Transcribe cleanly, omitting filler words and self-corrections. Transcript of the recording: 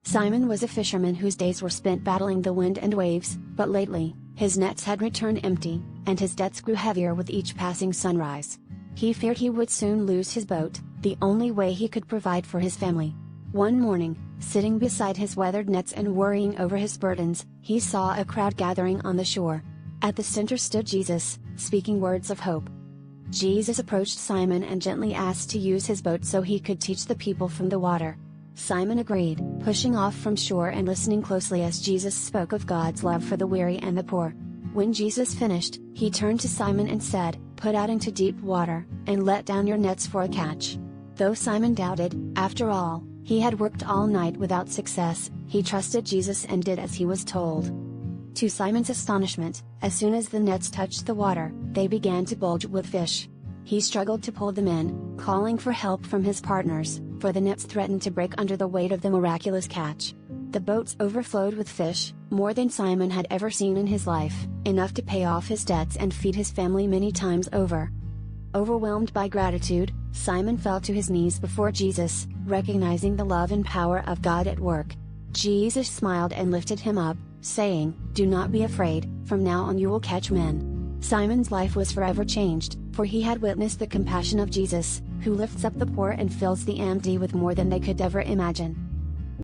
Simon was a fisherman whose days were spent battling the wind and waves, but lately, his nets had returned empty, and his debts grew heavier with each passing sunrise. He feared he would soon lose his boat, the only way he could provide for his family. One morning, sitting beside his weathered nets and worrying over his burdens, he saw a crowd gathering on the shore. At the center stood Jesus, speaking words of hope. Jesus approached Simon and gently asked to use his boat so he could teach the people from the water. Simon agreed, pushing off from shore and listening closely as Jesus spoke of God's love for the weary and the poor. When Jesus finished, he turned to Simon and said, "Put out into deep water, and let down your nets for a catch." Though Simon doubted, after all, he had worked all night without success, he trusted Jesus and did as he was told. To Simon's astonishment, as soon as the nets touched the water, they began to bulge with fish. He struggled to pull them in, calling for help from his partners, for the nets threatened to break under the weight of the miraculous catch. The boats overflowed with fish, more than Simon had ever seen in his life, enough to pay off his debts and feed his family many times over. Overwhelmed by gratitude, Simon fell to his knees before Jesus, recognizing the love and power of God at work. Jesus smiled and lifted him up, saying, "Do not be afraid, from now on you will catch men." Simon's life was forever changed, for he had witnessed the compassion of Jesus, who lifts up the poor and fills the empty with more than they could ever imagine.